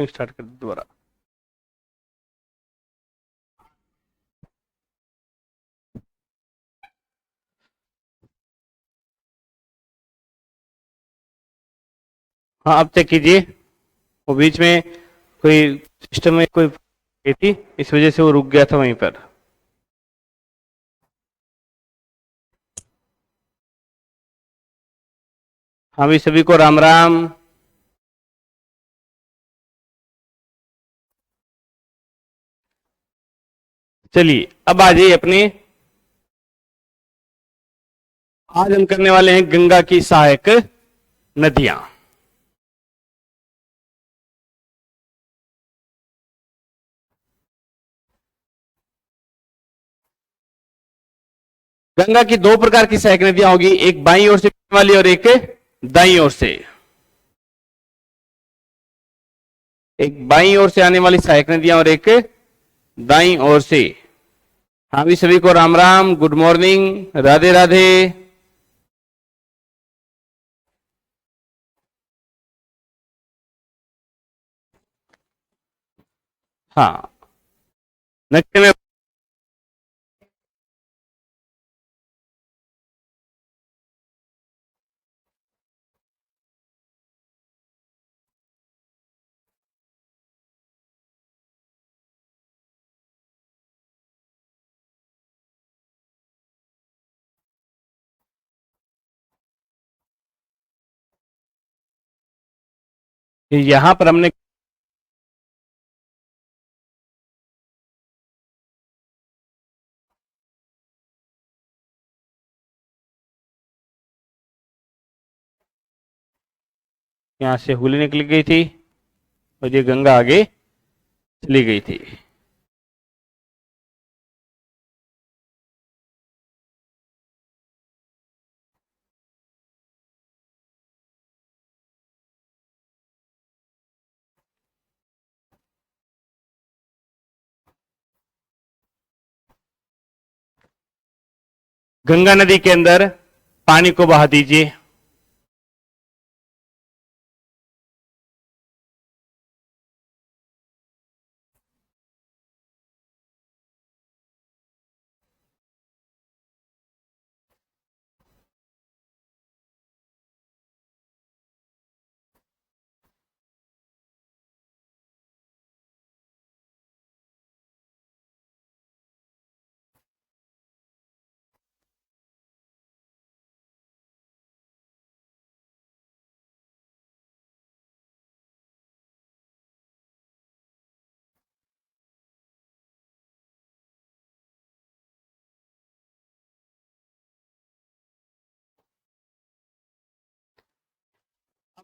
Start कर दोबारा। हाँ, अब चेक कीजिए। वो बीच में कोई सिस्टम में कोई गई थी, इस वजह से वो रुक गया था वहीं पर। हाँ भी, सभी को राम राम। चलिए अब आ जाइए अपने। आज हम करने वाले हैं गंगा की सहायक नदियां। गंगा की दो प्रकार की सहायक नदियां होगी, एक बाईं ओर से बहने वाली और एक दाईं ओर से। एक बाईं ओर से आने वाली सहायक नदियां और एक दाईं ओर से। हाँ भी, सभी को राम राम, गुड मॉर्निंग, राधे राधे। हाँ, नक्शे में यहां पर हमने यहां से होली निकल गई थी और ये गंगा आगे चली गई थी। गंगा नदी के अंदर पानी को बहा दीजिए।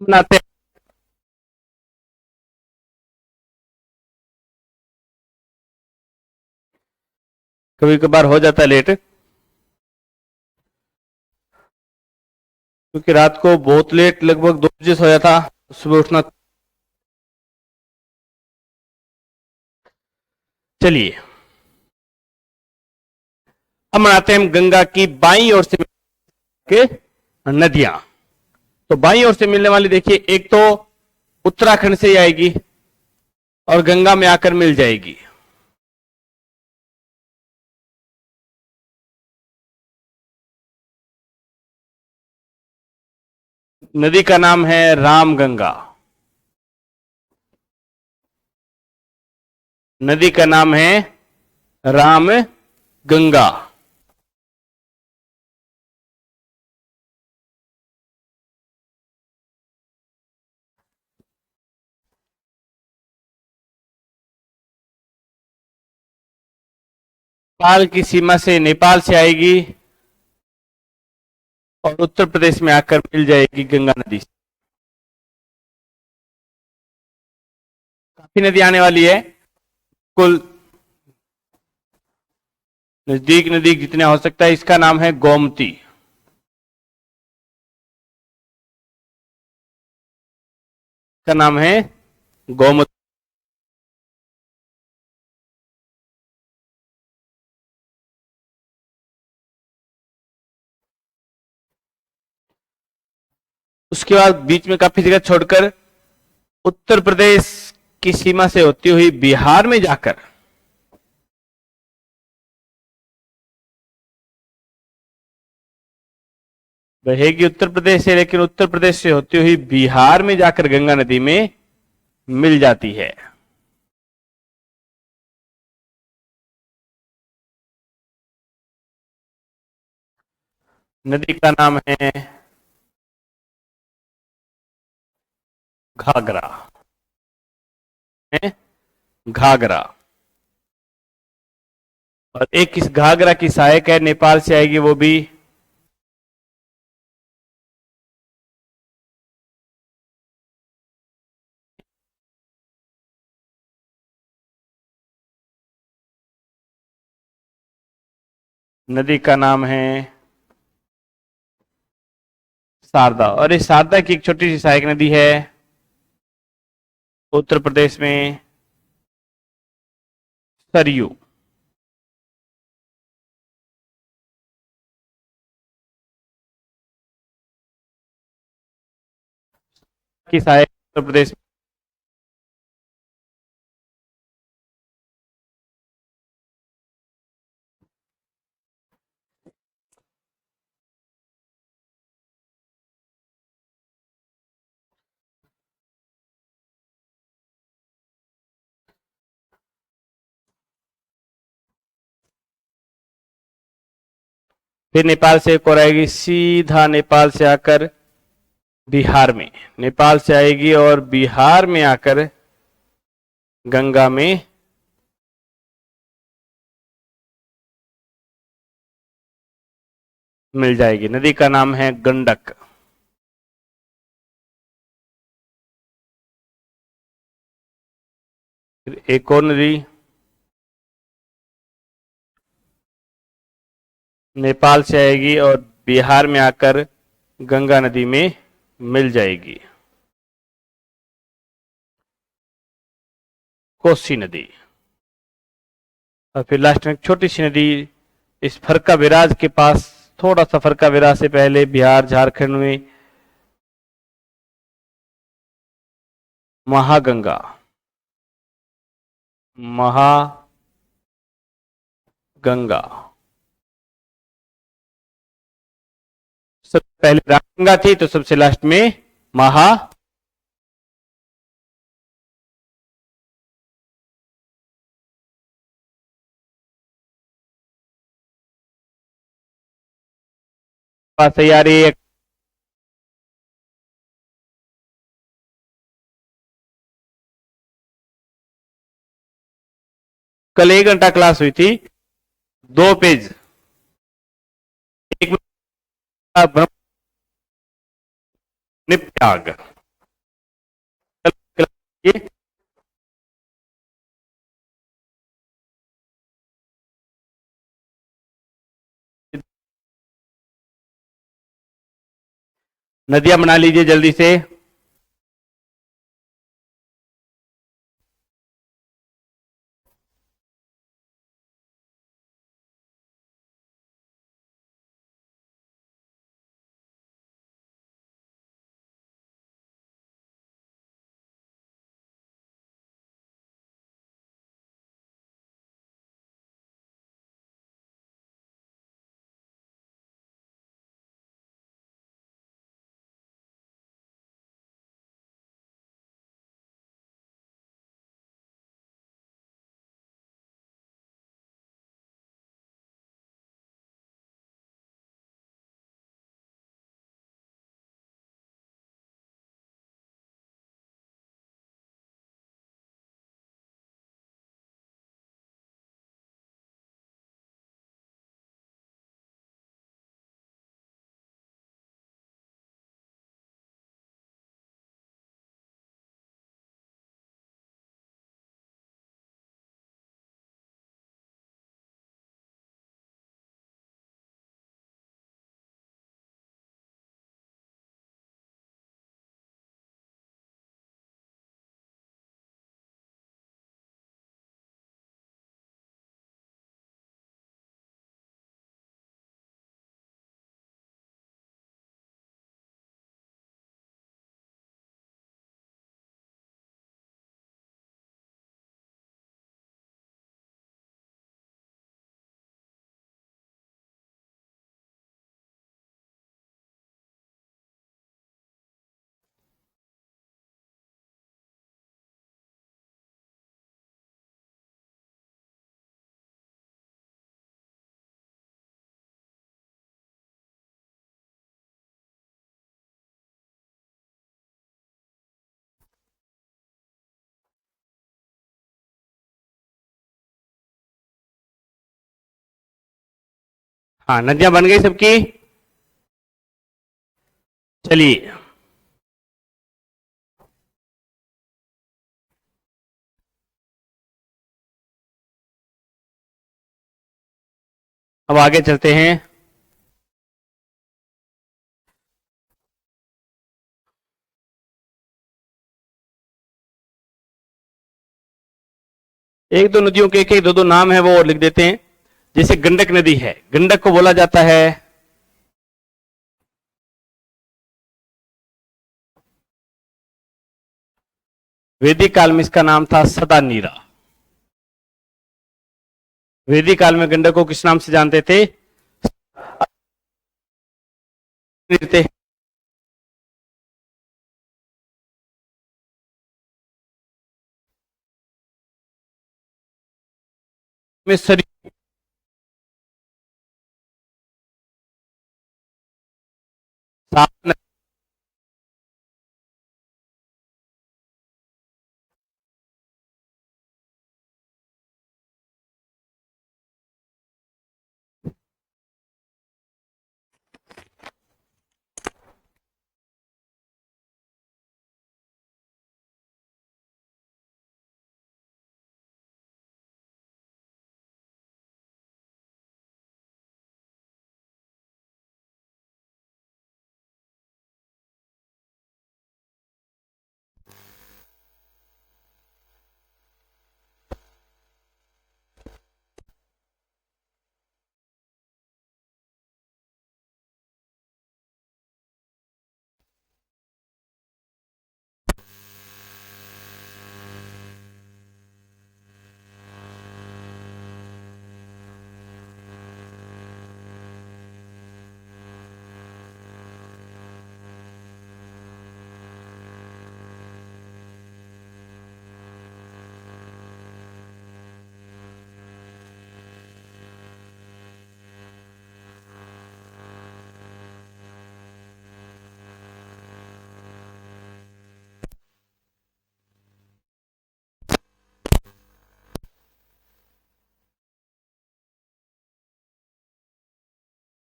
हम नाते कभी कभार हो जाता है लेट, क्योंकि रात को बहुत लेट, लगभग 2 बजे सोया था, सुबह उठना। चलिए अब मनाते हैं हम गंगा की बाईं ओर से के नदियां। तो बाईं ओर से मिलने वाली देखिए, एक तो उत्तराखंड से ही आएगी और गंगा में आकर मिल जाएगी। नदी का नाम है रामगंगा। नदी का नाम है राम गंगा। नेपाल की सीमा से, नेपाल से आएगी और उत्तर प्रदेश में आकर मिल जाएगी गंगा नदी से। काफी नदी आने वाली है, कुल नजदीक नजदीक जितना हो सकता है। इसका नाम है गोमती। का नाम है गोमती। उसके बाद बीच में काफी जगह छोड़कर उत्तर प्रदेश की सीमा से होती हुई बिहार में जाकर बहेगी उत्तर प्रदेश से, लेकिन उत्तर प्रदेश से होती हुई बिहार में जाकर गंगा नदी में मिल जाती है। नदी का नाम है घाघरा। है घाघरा। और एक इस घाघरा की सहायक है, नेपाल से आएगी वो भी। नदी का नाम है शारदा। और इस शारदा की एक छोटी सी सहायक नदी है उत्तर प्रदेश में, सरयू। की सहायक उत्तर प्रदेश। फिर नेपाल से एक और आएगी, सीधा नेपाल से आकर बिहार में। नेपाल से आएगी और बिहार में आकर गंगा में मिल जाएगी। नदी का नाम है गंडक। फिर एक और नदी नेपाल से आएगी और बिहार में आकर गंगा नदी में मिल जाएगी, कोसी नदी। और फिर लास्ट में एक छोटी सी नदी इस फरका विराज के पास, थोड़ा सा फरका विराज से पहले बिहार झारखंड में, महागंगा। महागंगा। सबसे पहले रामगंगा थी, तो सबसे लास्ट में महा। तैयारी। कल 1 घंटा क्लास हुई थी, 2 पेज। एक ब्रह्म नित्याग। नदियां बना लीजिए जल्दी से। हाँ, नदियां बन गई सबकी। चलिए, अब आगे चलते हैं। एक दो नदियों के एक एक दो दो नाम है वो और लिख देते हैं। जैसे गंडक नदी है, गंडक को बोला जाता है वैदिक काल में इसका नाम था सदा नीरा। वैदिक काल में गंडक को किस नाम से जानते थे? नीरते। में सरी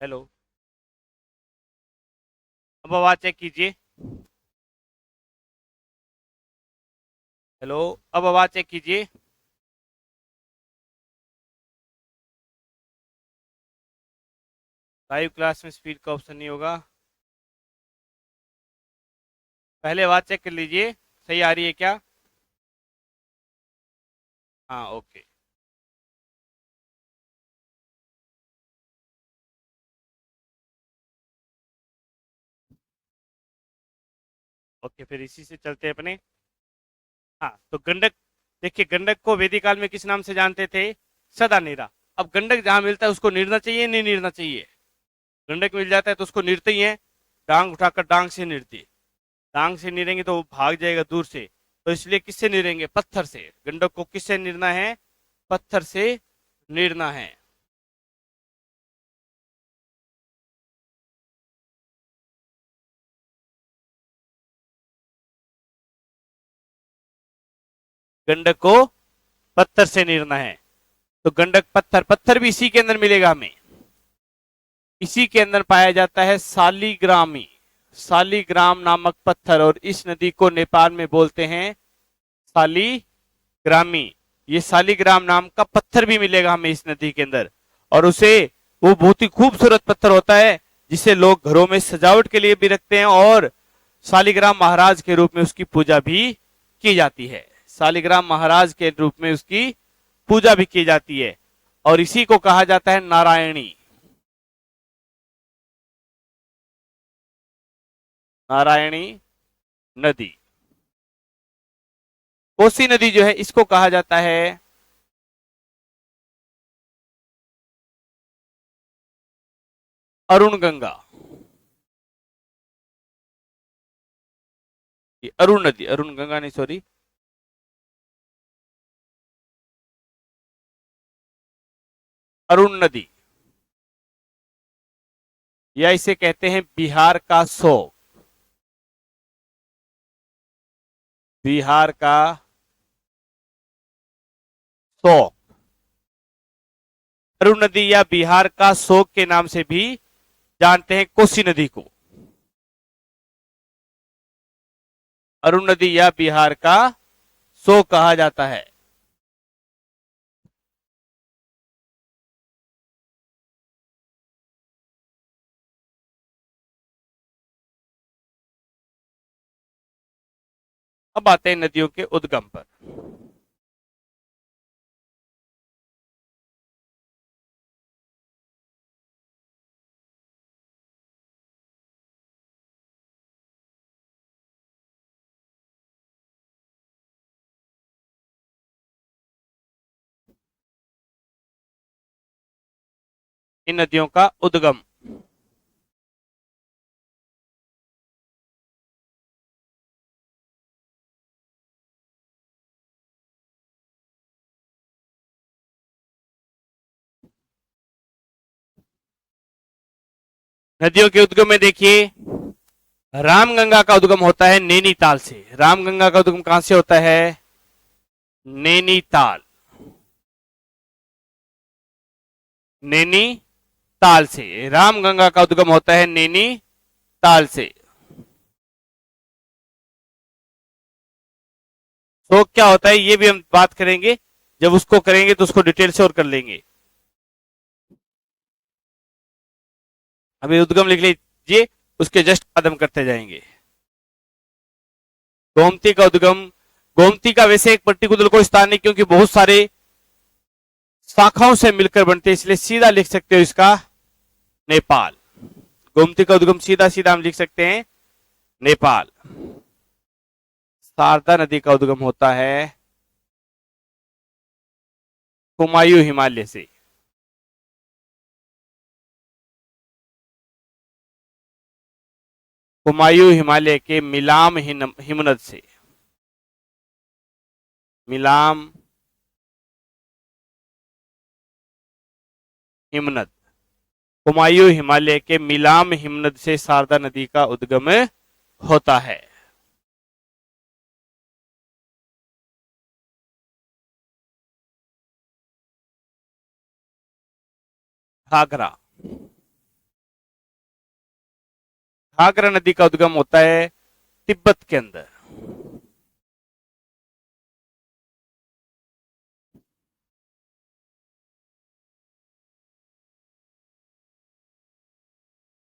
हेलो, अब आवाज चेक कीजिए। हेलो, अब आवाज चेक कीजिए। लाइव क्लास में स्पीड का ऑप्शन नहीं होगा। पहले आवाज चेक कर लीजिए, सही आ रही है क्या? हाँ, ओके। ओके, फिर इसी से चलते हैं अपने। हाँ, तो गंडक, देखिए गंडक को वैदिक काल में किस नाम से जानते थे? सदा नीरा। अब गंडक जहां मिलता है उसको नीरना चाहिए, नहीं नीरना चाहिए? गंडक मिल जाता है तो उसको नीरते ही है। डांग उठाकर डांग से नीरते। डांग से नीरेंगे तो वो भाग जाएगा दूर से। तो इसलिए किससे नीरेंगे? पत्थर से। गंडक को किससे नीरना है? पत्थर से नीरना है। गंडक को पत्थर से नीरना है। तो गंडक पत्थर, पत्थर भी इसी के अंदर मिलेगा हमें। इसी के अंदर पाया जाता है सालीग्रामी। सालीग्राम नामक पत्थर, और इस नदी को नेपाल में बोलते हैं सालीग्रामी। ये सालीग्राम नाम का पत्थर भी मिलेगा हमें इस नदी के अंदर। और उसे, वो बहुत ही खूबसूरत पत्थर होता है जिसे लोग घरों में सजावट के लिए भी रखते हैं, और सालीग्राम महाराज के रूप में उसकी पूजा भी की जाती है। सालीग्राम महाराज के रूप में उसकी पूजा भी की जाती है। और इसी को कहा जाता है नारायणी। नारायणी नदी। कोसी नदी जो है इसको कहा जाता है अरुण गंगा। ये अरुण नदी, अरुण गंगा नहीं, सॉरी, अरुण नदी, या इसे कहते हैं बिहार का शोक। बिहार का शोक। अरुण नदी या बिहार का शोक के नाम से भी जानते हैं कोसी नदी को। अरुण नदी या बिहार का शोक कहा जाता है। अब आते हैं नदियों के उद्गम पर। इन नदियों का उद्गम। नदियों के उद्गम में देखिए, रामगंगा का उद्गम होता है नैनीताल से। रामगंगा का उद्गम कहां से होता है? नैनीताल। नैनीताल से रामगंगा का उद्गम होता है नैनीताल से। शोक क्या होता है ये भी हम बात करेंगे, जब उसको करेंगे तो उसको डिटेल से और कर लेंगे। अभी उद्गम लिख लीजिए, उसके जस्ट बाद हम करते जाएंगे। गोमती का उद्गम। गोमती का वैसे एक पर्टिकुलर कोई स्थान नहीं, क्योंकि बहुत सारे शाखाओं से मिलकर बनते हैं, इसलिए सीधा लिख सकते हो इसका नेपाल। गोमती का उद्गम सीधा सीधा हम लिख सकते हैं नेपाल। शारदा नदी का उद्गम होता है कुमायूं हिमालय से। कुमायूं हिमालय के मिलाम हिमनद से। मिलाम हिमनद। कुमायूं हिमालय के मिलाम हिमनद से शारदा नदी का उद्गम होता है। घाघरा। घाघरा नदी का उद्गम होता है तिब्बत के अंदर।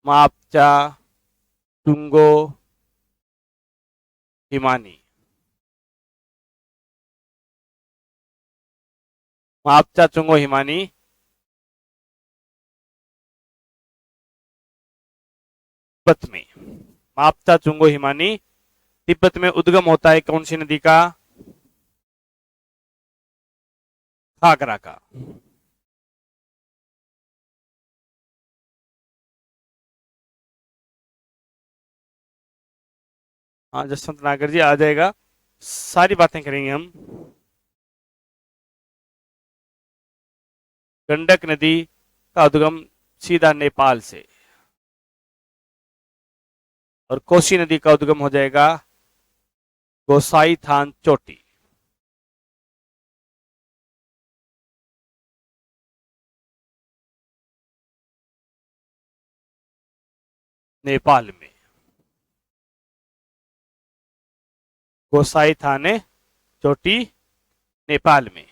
मापचा टुंगो हिमानी। मापचा चुंगो हिमानी तिब्बत में। मापचा चुंगो हिमानी तिब्बत में उद्गम होता है कौन सी नदी का? घाघरा का। हाँ, जसवंत नागर जी आ जाएगा, सारी बातें करेंगे हम। गंडक नदी का उद्गम सीधा नेपाल से, और कोसी नदी का उद्गम हो जाएगा गोसाई थान चोटी, नेपाल में। गोसाई थाने चोटी नेपाल में।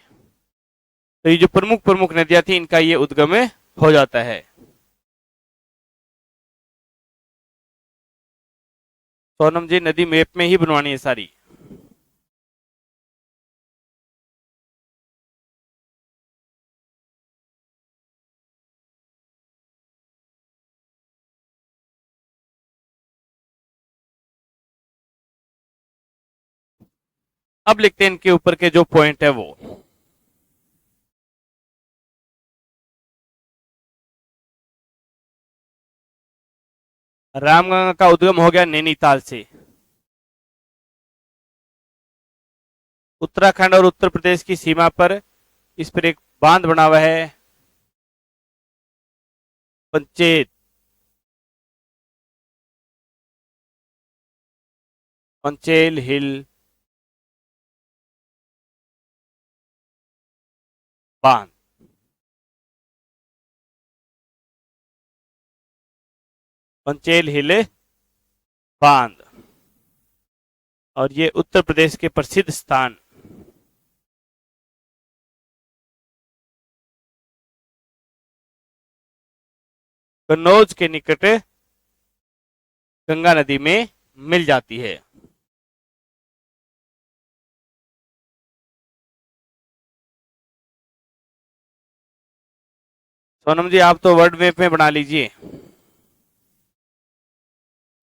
तो ये जो प्रमुख प्रमुख नदियां थी, इनका ये उद्गम हो जाता है। सोनम जी, नदी मैप में ही बनवानी है सारी। अब लिखते हैं इनके ऊपर के जो पॉइंट है वो। रामगंगा का उद्गम हो गया नैनीताल से। उत्तराखंड और उत्तर प्रदेश की सीमा पर इस पर एक बांध बना हुआ है, पंचेत। पंचेल हिल बांध। पंचेल हिल बांध। और ये उत्तर प्रदेश के प्रसिद्ध स्थान कन्नौज के निकट गंगा नदी में मिल जाती है। सोनम जी आप तो वर्ल्ड मैप में बना लीजिए।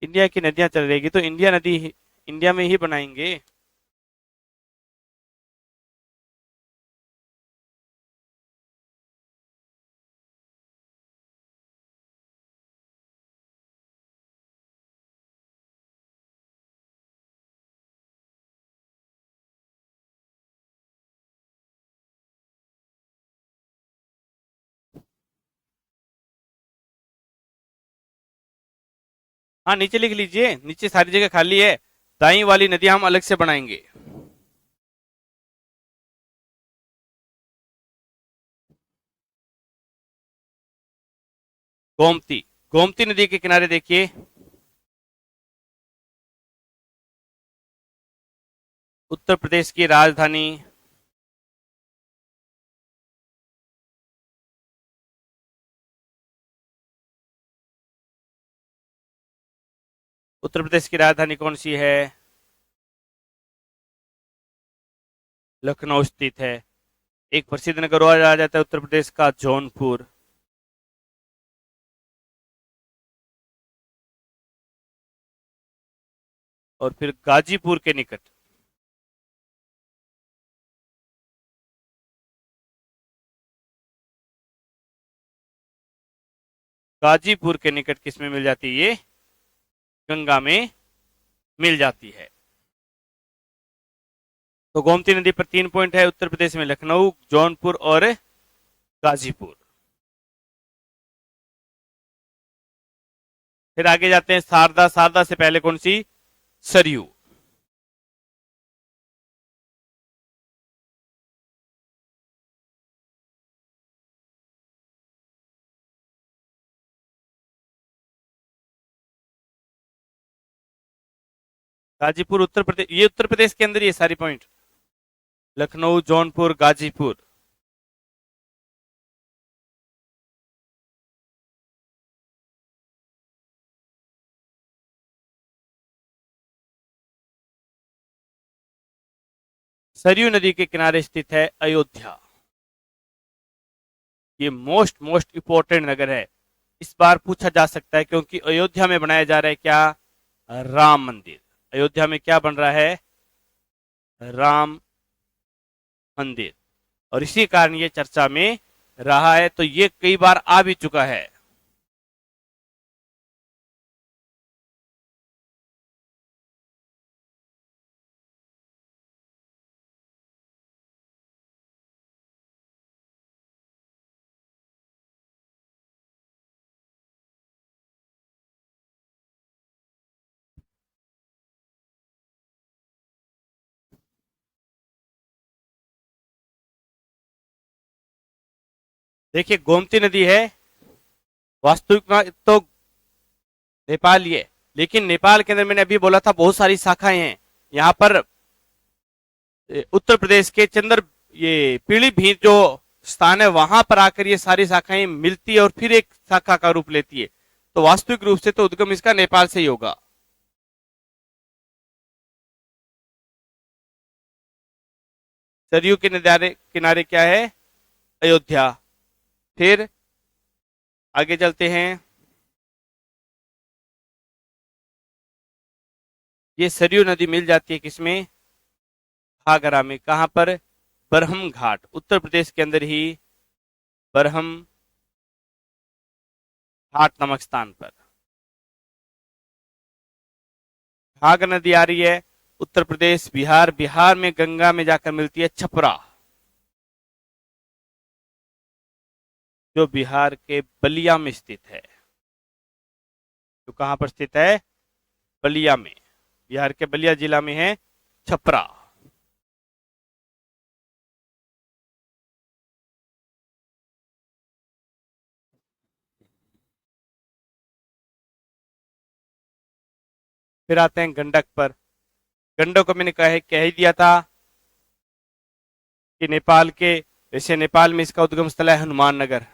इंडिया की नदियां चल रहेगी तो इंडिया में ही बनाएंगे। हाँ नीचे लिख लीजिए, नीचे सारी जगह खाली है। दाई वाली नदियां हम अलग से बनाएंगे। गोमती, गोमती नदी के किनारे देखिए उत्तर प्रदेश की राजधानी उत्तर प्रदेश की राजधानी कौन सी है? लखनऊ स्थित है। एक प्रसिद्ध नगर और आ जाता है उत्तर प्रदेश का, जौनपुर। और फिर गाजीपुर के निकट, गाजीपुर के निकट किसमें मिल जाती है ये? गंगा में मिल जाती है। तो गोमती नदी पर 3 पॉइंट है, उत्तर प्रदेश में लखनऊ, जौनपुर और गाजीपुर। फिर आगे जाते हैं शारदा, शारदा से पहले कौन सी? सरयू। गाजीपुर उत्तर प्रदेश, ये उत्तर प्रदेश के अंदर ही है सारी पॉइंट। लखनऊ, जौनपुर, गाजीपुर। सरयू नदी के किनारे स्थित है अयोध्या। ये मोस्ट मोस्ट इंपोर्टेंट नगर है, इस बार पूछा जा सकता है, क्योंकि अयोध्या में बनाया जा रहा है क्या? राम मंदिर। अयोध्या में क्या बन रहा है? राम मंदिर। और इसी कारण ये चर्चा में रहा है, तो ये कई बार आ भी चुका है। देखिए गोमती नदी है, वास्तविक में तो नेपाल ही है, लेकिन नेपाल के अंदर मैंने अभी बोला था बहुत सारी शाखाएं हैं। यहाँ पर उत्तर प्रदेश के चंद्र, ये पीलीभीत जो स्थान है वहां पर आकर ये सारी शाखाएं मिलती है और फिर एक शाखा का रूप लेती है। तो वास्तविक रूप से तो उद्गम इसका नेपाल से ही होगा। सरयू के किनारे किनारे क्या है? अयोध्या। फिर आगे चलते हैं। ये सरयू नदी मिल जाती है किसमें? घाघरा में। कहां पर? बरहम घाट, उत्तर प्रदेश के अंदर ही बरहम घाट नामक स्थान पर घाघरा नदी आ रही है। उत्तर प्रदेश, बिहार, बिहार में गंगा में जाकर मिलती है छपरा, जो बिहार के बलिया में स्थित है। जो कहां पर स्थित है? बलिया में। बिहार के बलिया जिला में है छपरा। फिर आते हैं गंडक पर। गंडक को मैंने कह ही दिया था कि नेपाल के, जैसे नेपाल में इसका उद्गम स्थल है हनुमान नगर,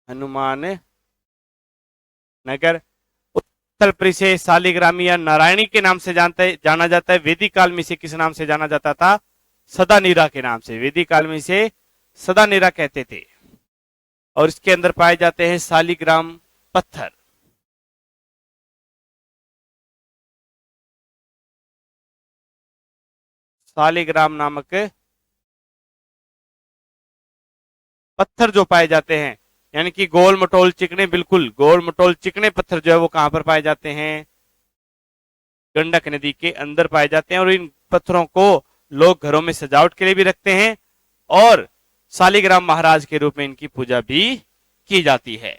हनुमान नगर। उत्तर प्रदेश से शालिग्रामी या नारायणी के नाम से जाना जाता है। वैदिक काल में इसे किस नाम से जाना जाता था? सदानीरा के नाम से। वैदिक काल में इसे सदानीरा कहते थे। और इसके अंदर पाए जाते हैं शालिग्राम पत्थर। शालिग्राम नामक पत्थर जो पाए जाते हैं, यानी कि गोल मटोल चिकने, बिल्कुल गोल मटोल चिकने पत्थर जो है वो कहां पर पाए जाते हैं? गंडक नदी के अंदर पाए जाते हैं। और इन पत्थरों को लोग घरों में सजावट के लिए भी रखते हैं और शालिग्राम महाराज के रूप में इनकी पूजा भी की जाती है।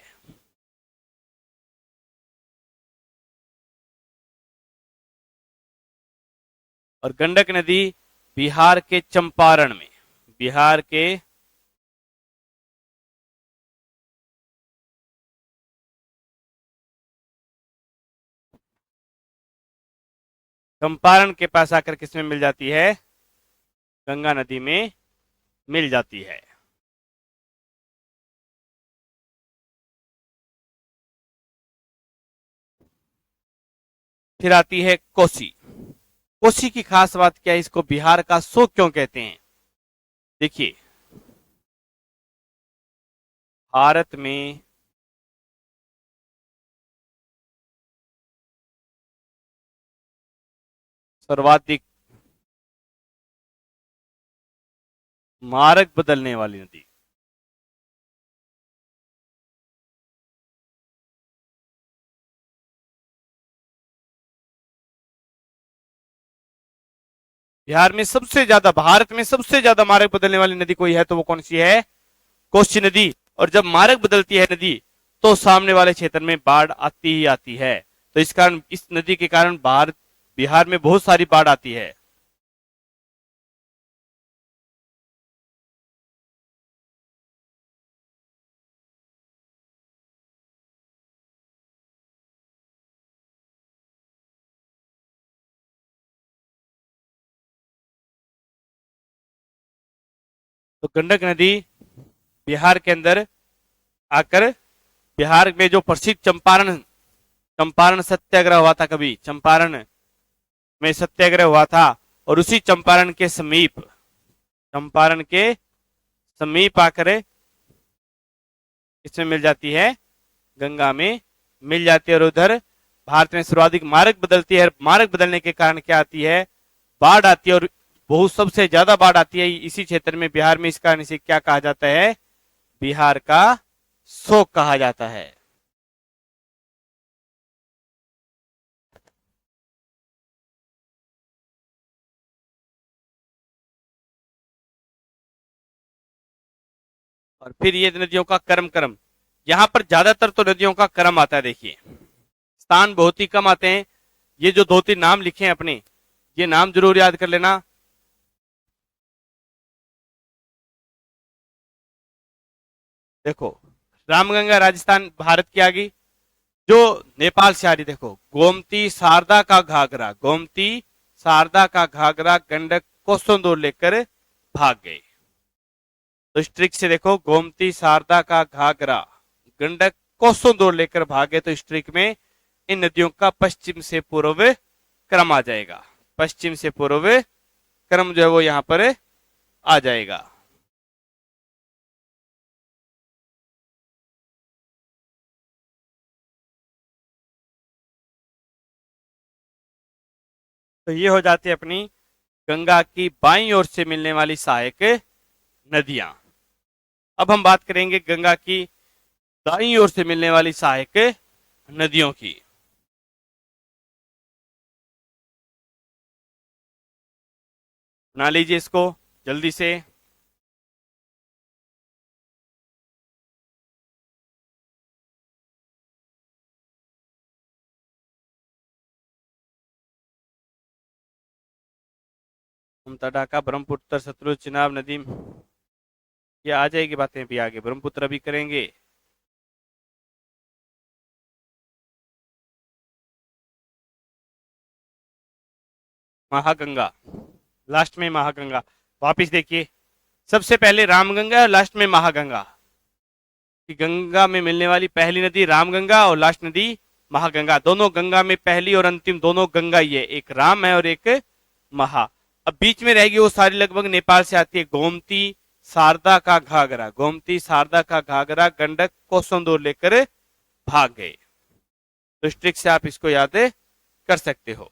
और गंडक नदी बिहार के चंपारण में, बिहार के चंपारण के पास आकर किसमें मिल जाती है? गंगा नदी में मिल जाती है। फिर आती है कोसी। कोसी की खास बात क्या है? इसको बिहार का सो क्यों कहते हैं? देखिए, भारत में सर्वाधिक मार्ग बदलने वाली नदी, बिहार में सबसे ज्यादा, भारत में सबसे ज्यादा मार्ग बदलने वाली नदी कोई है तो वो कौन सी है? कोसी नदी। और जब मार्ग बदलती है नदी तो सामने वाले क्षेत्र में बाढ़ आती ही आती है। तो इस कारण, इस नदी के कारण भारत, बिहार में बहुत सारी बाढ़ आती है। तो गंडक नदी बिहार के अंदर आकर, बिहार में जो प्रसिद्ध चंपारण, चंपारण सत्याग्रह हुआ था, कभी चंपारण में सत्याग्रह हुआ था, और उसी चंपारण के समीप, चंपारण के समीप आकर इसमें मिल जाती है, गंगा में मिल जाती है। और उधर भारत में सर्वाधिक मार्ग बदलती है। मार्ग बदलने के कारण क्या आती है? बाढ़ आती है। और बहुत सबसे ज्यादा बाढ़ आती है इसी क्षेत्र में, बिहार में। इस कारण इसे क्या कहा जाता है? बिहार का शोक कहा जाता है। और फिर ये नदियों का क्रम क्रम, यहां पर ज्यादातर तो नदियों का क्रम आता है। देखिए, स्थान बहुत ही कम आते हैं। ये जो दो तीन नाम लिखे हैं अपने, ये नाम जरूर याद कर लेना। देखो, रामगंगा राजस्थान भारत की आ गई, जो नेपाल से आ रही। देखो, गोमती शारदा का घाघरा, गोमती शारदा का घाघरा गंडक कोसंदूर लेकर भाग गए। तो इस ट्रिक से देखो, गोमती शारदा का घाघरा गंडक कोसंदूर लेकर भागे, तो इस ट्रिक में इन नदियों का पश्चिम से पूर्व क्रम आ जाएगा। पश्चिम से पूर्व क्रम जो है वो यहां पर आ जाएगा। तो ये हो जाती है अपनी गंगा की बाईं ओर से मिलने वाली सहायक नदियां। अब हम बात करेंगे गंगा की दाईं ओर से मिलने वाली सहायक नदियों की। बना लीजिए इसको जल्दी से। तड़ाका, ब्रह्मपुत्र, सतलुज, चिनाब नदी, ये आ जाएगी बातें भी आगे। ब्रह्मपुत्र भी करेंगे। महागंगा, लास्ट में महागंगा। वापिस देखिए, सबसे पहले रामगंगा और लास्ट में महागंगा। कि गंगा में मिलने वाली पहली नदी रामगंगा और लास्ट नदी महागंगा। दोनों गंगा में पहली और अंतिम दोनों गंगा ही है, एक राम है और एक महा। अब बीच में रहेगी वो सारी लगभग नेपाल से आती है, गोमती, शारदा का घाघरा, गोमती शारदा का घाघरा, गंडक को संदूर लेकर भाग गए। तो इस ट्रिक से आप इसको याद कर सकते हो।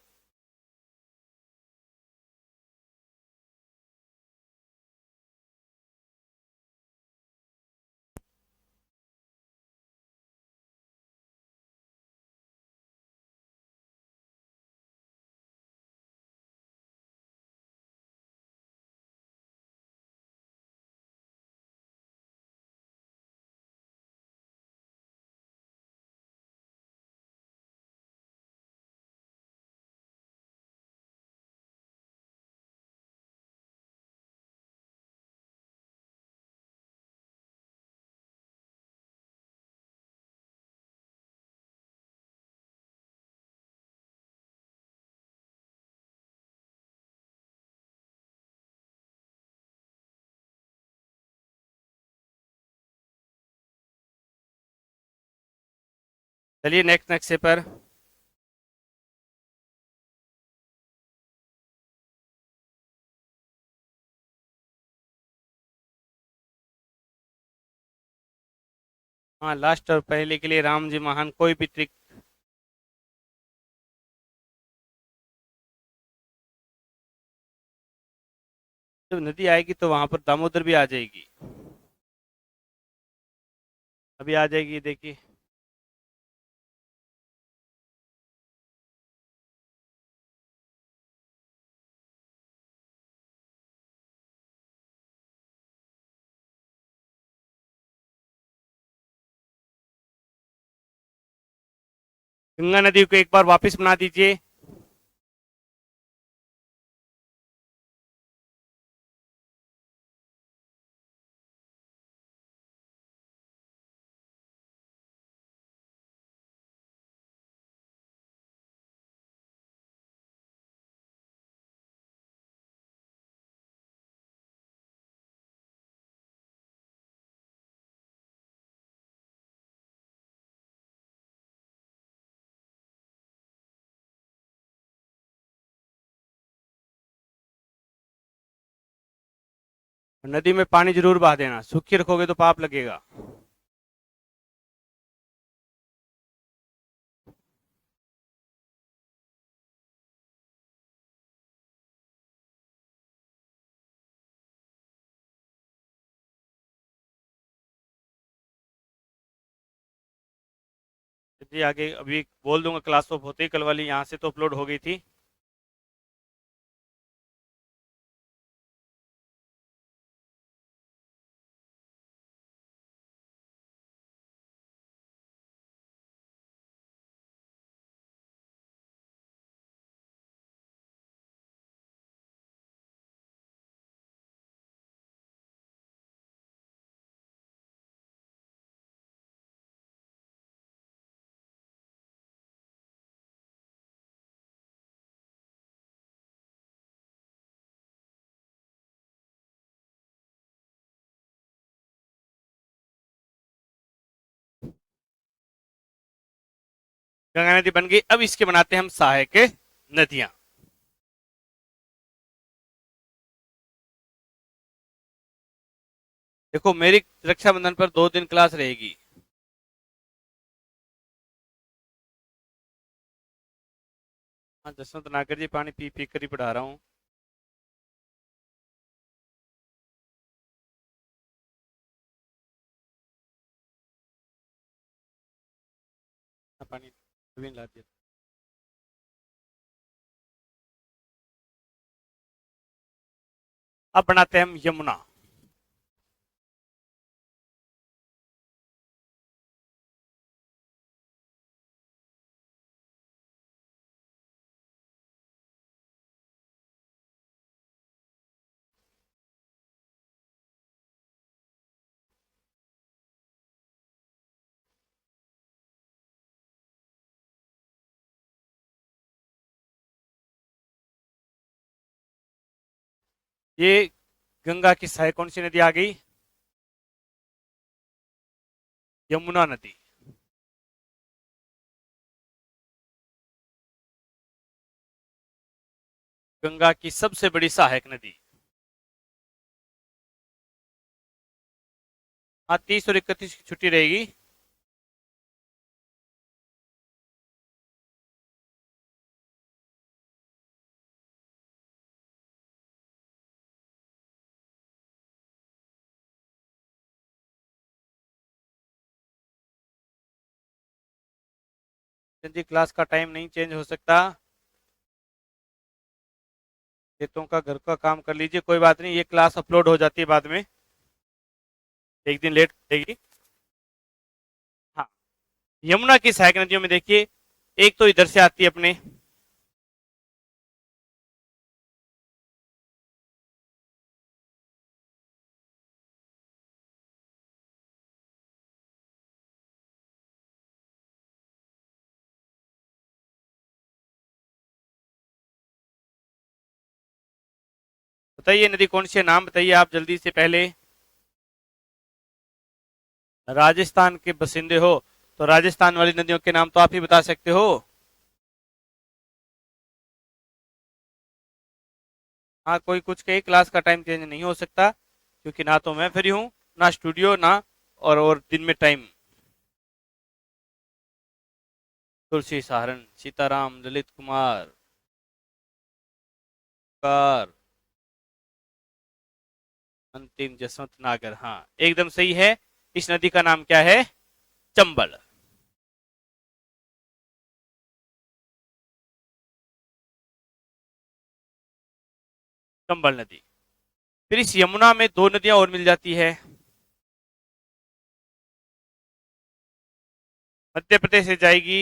चलिए नेक्स्ट नक्शे पर। हाँ, लास्ट और पहले के लिए राम जी महान, कोई भी ट्रिक। जब नदी आएगी तो वहां पर दामोदर भी आ जाएगी, अभी आ जाएगी देखिए। गंगा नदी को एक बार वापस बना दीजिए। नदी में पानी जरूर बहा देना, सूखी रखोगे तो पाप लगेगा। जी आगे अभी बोल दूंगा, क्लास ऑफ होते ही कल वाली यहाँ से तो अपलोड हो गई थी। गंगा नदी बन गई, अब इसके बनाते हैं हम सहायक नदियां। देखो मेरी रक्षाबंधन पर 2 दिन क्लास रहेगी। हाँ, जसवंत नागर जी, पानी पी पी कर ही पढ़ा रहा हूँ। हाँ, पानी अभी ला दिया। अब बनाते हैं हम यमुना। ये गंगा की सहायक कौन सी नदी आ गई? यमुना नदी। गंगा की सबसे बड़ी सहायक नदी। हाँ, 30 और 31 की छुट्टी रहेगी। जी, क्लास का टाइम नहीं चेंज हो सकता। खेतों का घर का काम कर लीजिए, कोई बात नहीं, ये क्लास अपलोड हो जाती है बाद में, एक दिन लेट रहेगी। हाँ, यमुना की सहायक नदियों में देखिए, एक तो इधर से आती है अपने, बताइए नदी कौन सी है, नाम बताइए आप जल्दी से पहले। राजस्थान के बसिंदे हो तो राजस्थान वाली नदियों के नाम तो आप ही बता सकते हो। हाँ, कोई कुछ कहे, क्लास का टाइम चेंज नहीं हो सकता, क्योंकि ना तो मैं फ्री हूँ, ना स्टूडियो, ना और दिन में टाइम। तुलसी सहारण, सीताराम, ललित कुमार, कार, अंतिम, जसवंत नागर, हाँ एकदम सही है। इस नदी का नाम क्या है? चंबल। चंबल नदी। फिर इस यमुना में दो नदियां और मिल जाती है, मध्य प्रदेश से जाएगी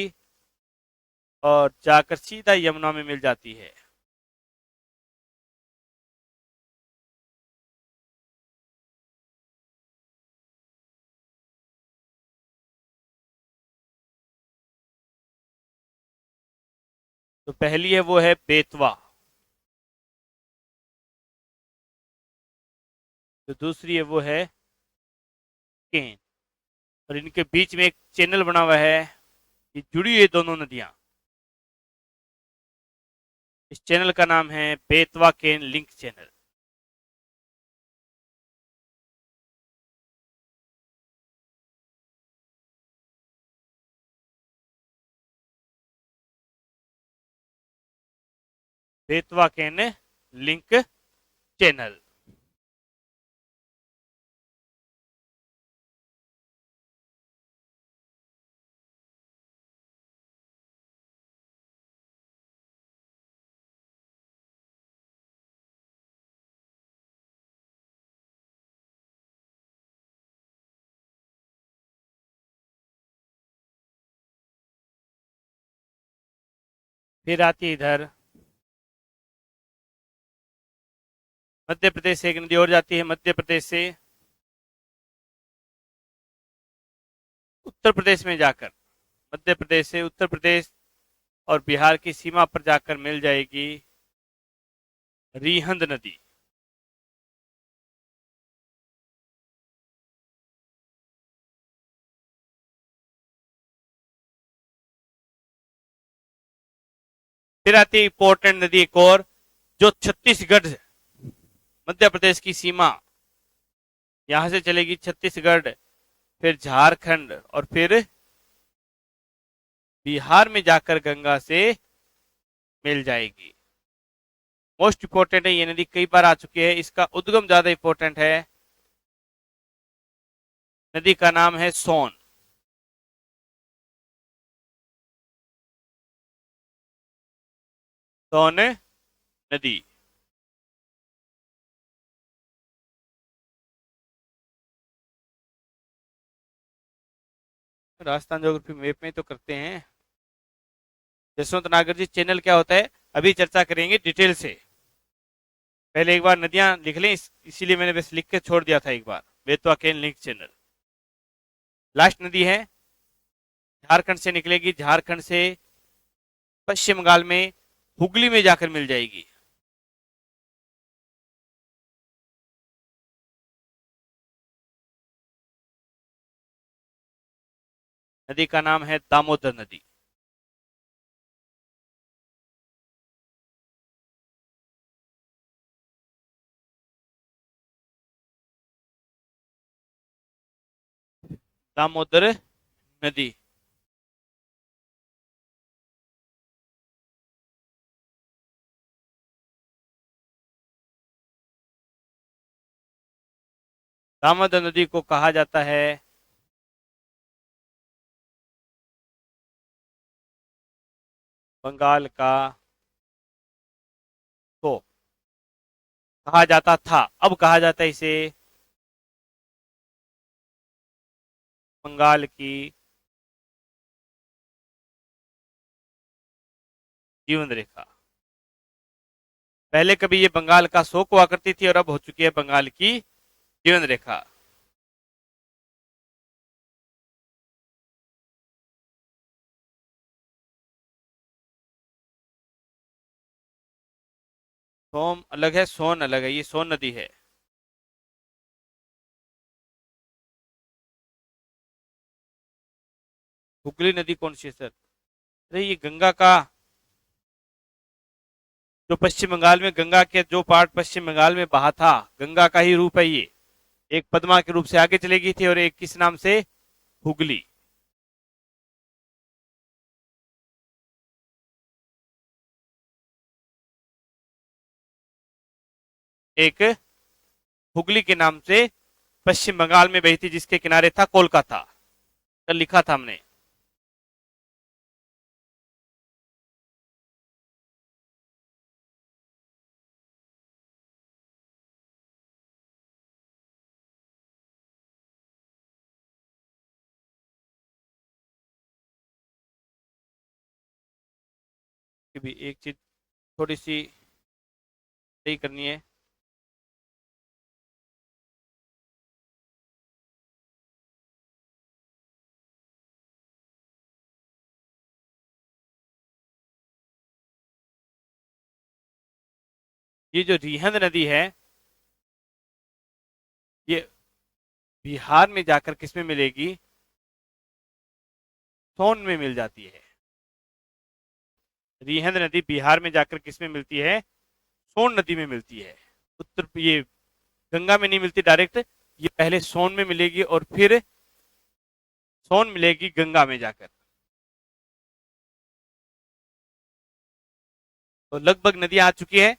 और जाकर सीधा यमुना में मिल जाती है। तो पहली है वो है बेतवा, तो दूसरी है वो है केन, और इनके बीच में एक चैनल बना हुआ है, ये जुड़ी है दोनों नदियां। इस चैनल का नाम है बेतवा केन लिंक चैनल। बेतवा केन लिंक चैनल। फिर आती है इधर मध्य प्रदेश से एक नदी और जाती है, मध्य प्रदेश से उत्तर प्रदेश में जाकर, मध्य प्रदेश से उत्तर प्रदेश और बिहार की सीमा पर जाकर मिल जाएगी रिहंद नदी। फिर आती है इंपॉर्टेंट नदी एक और, जो छत्तीसगढ़, मध्य प्रदेश की सीमा, यहां से चलेगी छत्तीसगढ़, फिर झारखंड, और फिर बिहार में जाकर गंगा से मिल जाएगी। मोस्ट इंपोर्टेंट है, ये नदी कई बार आ चुकी है, इसका उद्गम ज्यादा इंपॉर्टेंट है। नदी का नाम है सोन। सोन नदी। राजस्थान ज्योग्राफी मैप में तो करते हैं। जसवंत नागर जी, चैनल क्या होता है अभी चर्चा करेंगे डिटेल से, पहले एक बार नदियां लिख लें, इसीलिए मैंने बस लिख के छोड़ दिया था एक बार। बेतवा केन लिंक चैनल, लास्ट नदी है, झारखंड से निकलेगी, झारखंड से पश्चिम बंगाल में हुगली में जाकर मिल जाएगी। नदी का नाम है दामोदर नदी। दामोदर नदी। दामोदर नदी को कहा जाता है बंगाल का, तो कहा जाता था, अब कहा जाता है इसे बंगाल की जीवन रेखा। पहले कभी ये बंगाल का शोक हुआ करती थी और अब हो चुकी है बंगाल की जीवन रेखा। सोम अलग है, सोन अलग है, ये सोन नदी है। हुगली नदी कौन सी है सर? अरे ये गंगा का, जो पश्चिम बंगाल में गंगा के जो पार्ट पश्चिम बंगाल में बहा था, गंगा का ही रूप है ये। एक पद्मा के रूप से आगे चली गई थी और एक किस नाम से? हुगली। एक हुगली के नाम से पश्चिम बंगाल में बही थी, जिसके किनारे था कोलकाता। कल लिखा था हमने। कि भी एक चीज थोड़ी सी सही करनी है। ये जो रिहंद नदी है, ये बिहार में जाकर किसमें मिलेगी? सोन में मिल जाती है। रिहंद नदी बिहार में जाकर किसमें मिलती है? सोन नदी में मिलती है। उत्तर, ये गंगा में नहीं मिलती डायरेक्ट, ये पहले सोन में मिलेगी और फिर सोन मिलेगी गंगा में जाकर। तो लगभग नदियां आ चुकी है।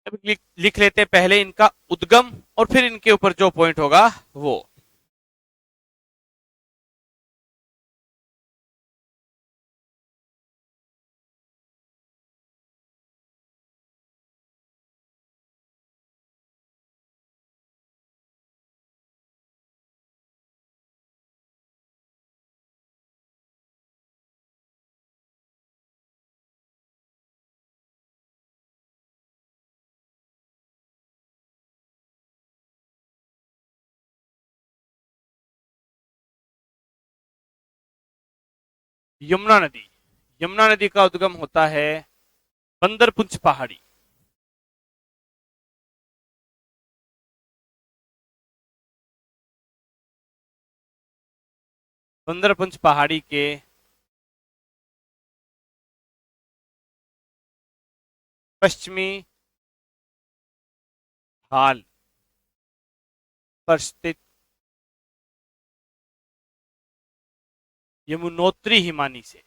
अब लिख लेते हैं पहले इनका उद्गम और फिर इनके ऊपर जो पॉइंट होगा वो। यमुना नदी। यमुना नदी का उद्गम होता है बंदरपुंछ पहाड़ी। बंदरपुंछ पहाड़ी के पश्चिमी ढाल पर स्थित यमुनोत्री हिमानी से।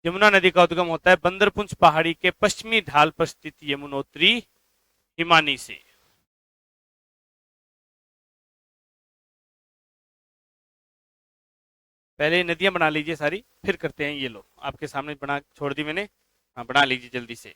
यमुना नदी का उद्गम होता है बंदरपुंछ पहाड़ी के पश्चिमी ढाल पर स्थित यमुनोत्री हिमानी से। पहले नदियां बना लीजिए सारी, फिर करते हैं। ये लो आपके सामने बना छोड़ दी मैंने। हाँ, बना लीजिए जल्दी से।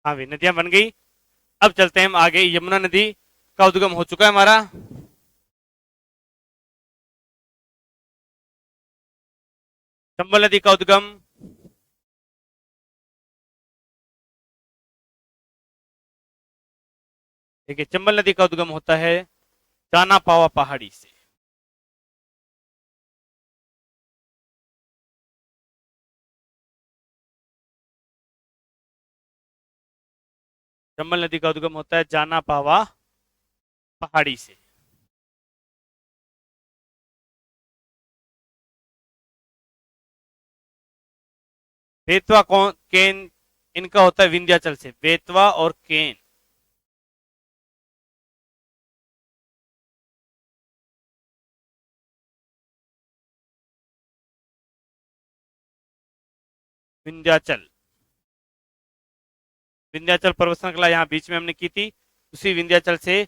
हाँ भी नदियां बन गई। अब चलते हैं हम आगे। यमुना नदी का उद्गम हो चुका है हमारा। चंबल नदी का उद्गम, देखिए चंबल नदी का उद्गम होता है जाना पावा पहाड़ी से। चंबल नदी का उद्गम होता है जाना पावा पहाड़ी से। बेतवा कौन केन, इनका होता है विंध्याचल से। बेतवा और केन, विंध्याचल, विंध्याचल पर्वत श्रृंखला यहाँ बीच में हमने की थी, उसी विंध्याचल से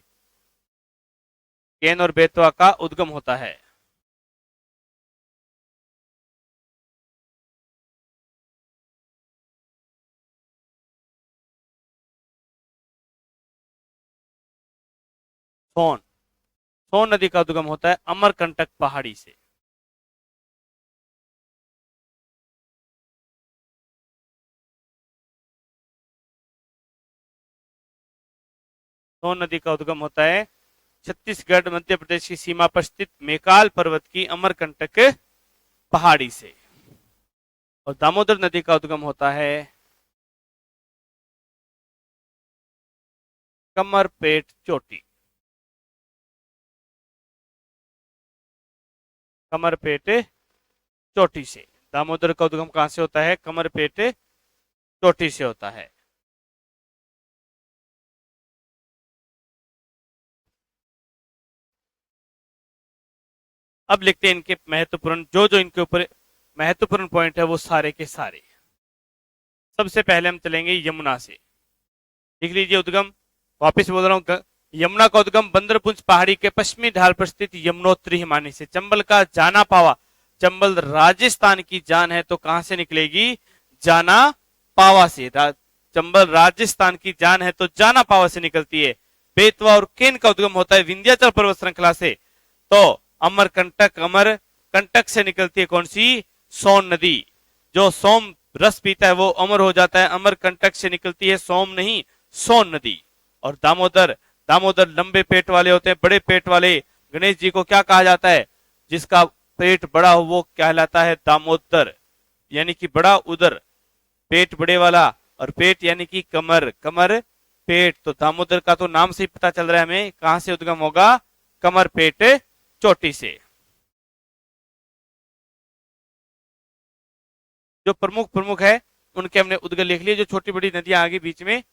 केन और बेतवा का उद्गम होता है। सोन, सोन नदी का उद्गम होता है अमरकंटक पहाड़ी से। सोन नदी का उद्गम होता है छत्तीसगढ़ मध्य प्रदेश की सीमा पर स्थित मेकाल पर्वत की अमरकंटक पहाड़ी से। और दामोदर नदी का उद्गम होता है कमरपेट चोटी, कमरपेट चोटी से। दामोदर का उद्गम कहां से होता है? कमरपेट चोटी से होता है। अब लिखते हैं इनके महत्वपूर्ण, जो जो इनके ऊपर महत्वपूर्ण पॉइंट है वो सारे के सारे। सबसे पहले हम चलेंगे यमुना से। लिख लीजिए उद्गम, वापिस बोल रहा हूं, यमुना का उद्गम बंदरपुंज पहाड़ी के पश्चिमी ढाल पर स्थित यमुनोत्री हिमानी से। चंबल का जाना पावा, चंबल राजस्थान की जान है तो कहां से निकलेगी? जाना पावा से। चंबल राजस्थान की जान है तो जाना पावा से निकलती है। बेतवा और केन का उद्गम होता है विंध्याचल पर्वत श्रृंखला से। तो अमरकंटक, अमरकंटक से निकलती है कौन सी? सोन नदी। जो सोम रस पीता है वो अमर हो जाता है। अमरकंटक से निकलती है सोम नहीं, सोन नदी। और दामोदर, दामोदर लंबे पेट वाले होते हैं, बड़े पेट वाले। गणेश जी को क्या कहा जाता है? जिसका पेट बड़ा हो वो कहलाता है दामोदर, यानी कि बड़ा उदर, पेट बड़े वाला। और पेट यानी कि कमर, कमर पेट। तो दामोदर का तो नाम से ही पता चल रहा है हमें कहां से उद्गम होगा? कमर पेट चोटी से। जो प्रमुख प्रमुख है उनके हमने उद्गम लिख लिए। जो छोटी बड़ी नदियां आगे बीच में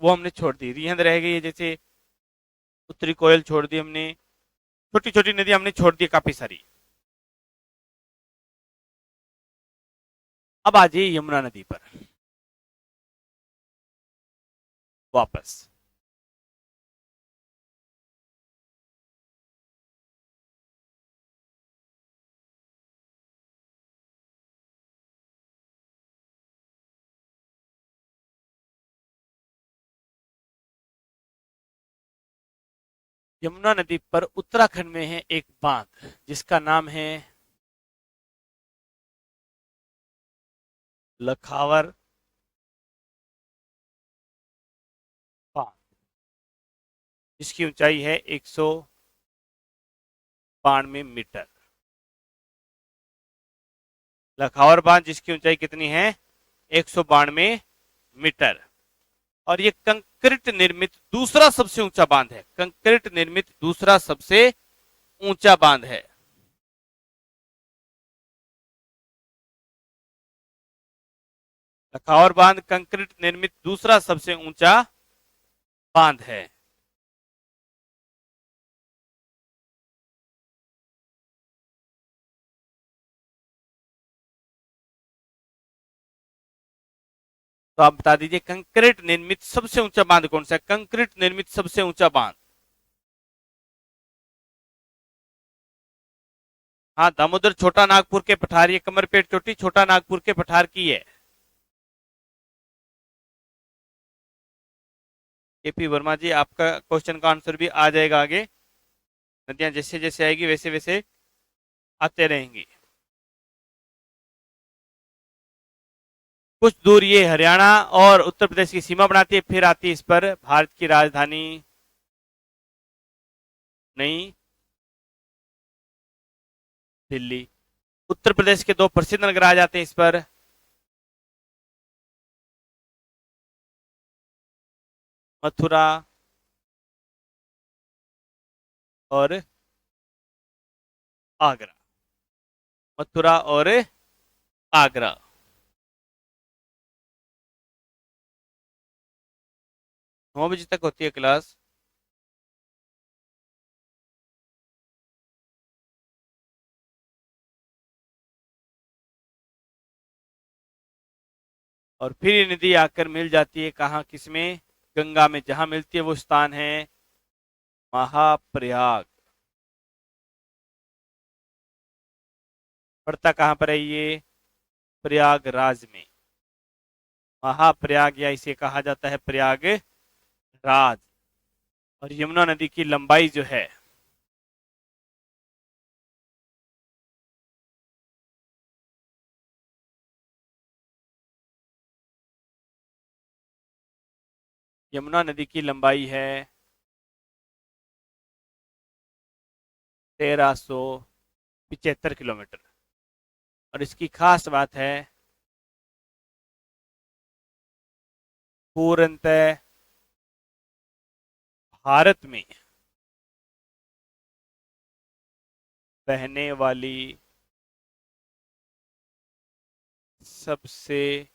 वो हमने छोड़ दी। रिहंद रह गई है, जैसे उत्तरी कोयल छोड़ दी हमने, छोटी छोटी नदियां हमने छोड़ दी काफी सारी। अब आ जाइए यमुना नदी पर वापस। यमुना नदी पर उत्तराखंड में है एक बांध जिसका नाम है लखावर बांध, जिसकी ऊंचाई है 192 मीटर। लखावर बांध जिसकी ऊंचाई कितनी है? 192 मीटर। और ये कंक्रीट निर्मित दूसरा सबसे ऊंचा बांध है। कंक्रीट निर्मित दूसरा सबसे ऊंचा बांध है। लखावर बांध कंक्रीट निर्मित दूसरा सबसे ऊंचा बांध है। तो आप बता दीजिए कंक्रीट निर्मित सबसे ऊंचा बांध कौन सा है? कंक्रीट निर्मित सबसे ऊंचा बांध। हाँ, दामोदर छोटा नागपुर के पठार, ये कमरपेट चोटी छोटा नागपुर के पठार की है। केपी वर्मा जी, आपका क्वेश्चन का आंसर भी आ जाएगा आगे। नदियां जैसे जैसे आएगी वैसे वैसे आते रहेंगी। कुछ दूर ये हरियाणा और उत्तर प्रदेश की सीमा बनाती है, फिर आती है इस पर भारत की राजधानी नई दिल्ली। उत्तर प्रदेश के दो प्रसिद्ध नगर आ जाते हैं इस पर, मथुरा और आगरा। मथुरा और आगरा। 9 बजे तक होती है क्लास। और फिर ये नदी आकर मिल जाती है कहाँ, किसमें? गंगा में। जहां मिलती है वो स्थान है महाप्रयाग। पड़ता कहां पर है ये? प्रयागराज में। महाप्रयाग, या इसे कहा जाता है प्रयाग राज। और यमुना नदी की लंबाई जो है, यमुना नदी की लंबाई है 1375 किलोमीटर। और इसकी खास बात है, पूर्णतः भारत में बहने वाली सबसे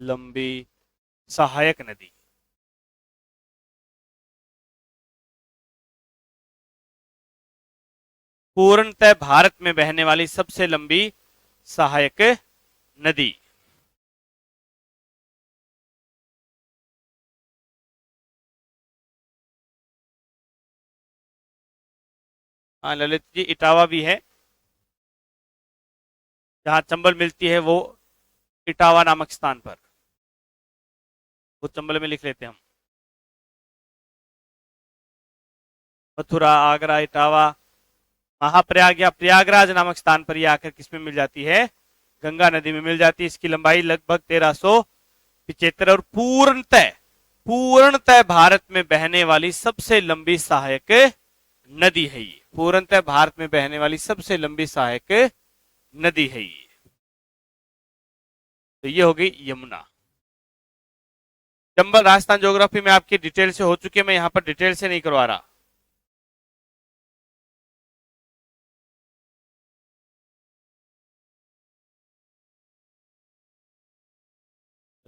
लंबी सहायक नदी। पूर्णतः भारत में बहने वाली सबसे लंबी सहायक नदी। हाँ ललित जी, इटावा भी है। जहां चंबल मिलती है वो इटावा नामक स्थान पर, वो चंबल में लिख लेते हैं हम। मथुरा, आगरा, इटावा, महाप्रयाग या प्रयागराज नामक स्थान पर ये आकर किसमें मिल जाती है? गंगा नदी में मिल जाती है। इसकी लंबाई लगभग 1375, और पूर्णतः पूर्णतः भारत में बहने वाली सबसे लंबी सहायक नदी है ये। पूर्णतः भारत में बहने वाली सबसे लंबी सहायक नदी है ये। तो ये हो गई यमुना। चंबल राजस्थान ज्योग्राफी में आपकी डिटेल से हो चुकी है, मैं यहां पर डिटेल से नहीं करवा रहा।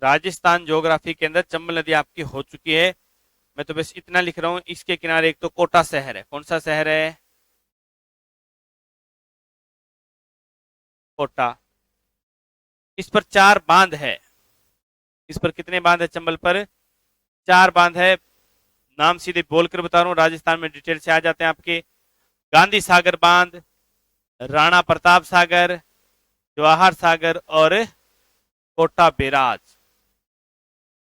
राजस्थान ज्योग्राफी के अंदर चंबल नदी आपकी हो चुकी है। मैं तो बस इतना लिख रहा हूं, इसके किनारे एक तो कोटा शहर है। कौन सा शहर है? कोटा। इस पर 4 बांध है। इस पर कितने बांध है चंबल पर? 4 बांध है। नाम सीधे बोलकर बता रहा हूं, राजस्थान में डिटेल से आ जाते हैं आपके। गांधी सागर बांध, राणा प्रताप सागर, जवाहर सागर और कोटा बैराज।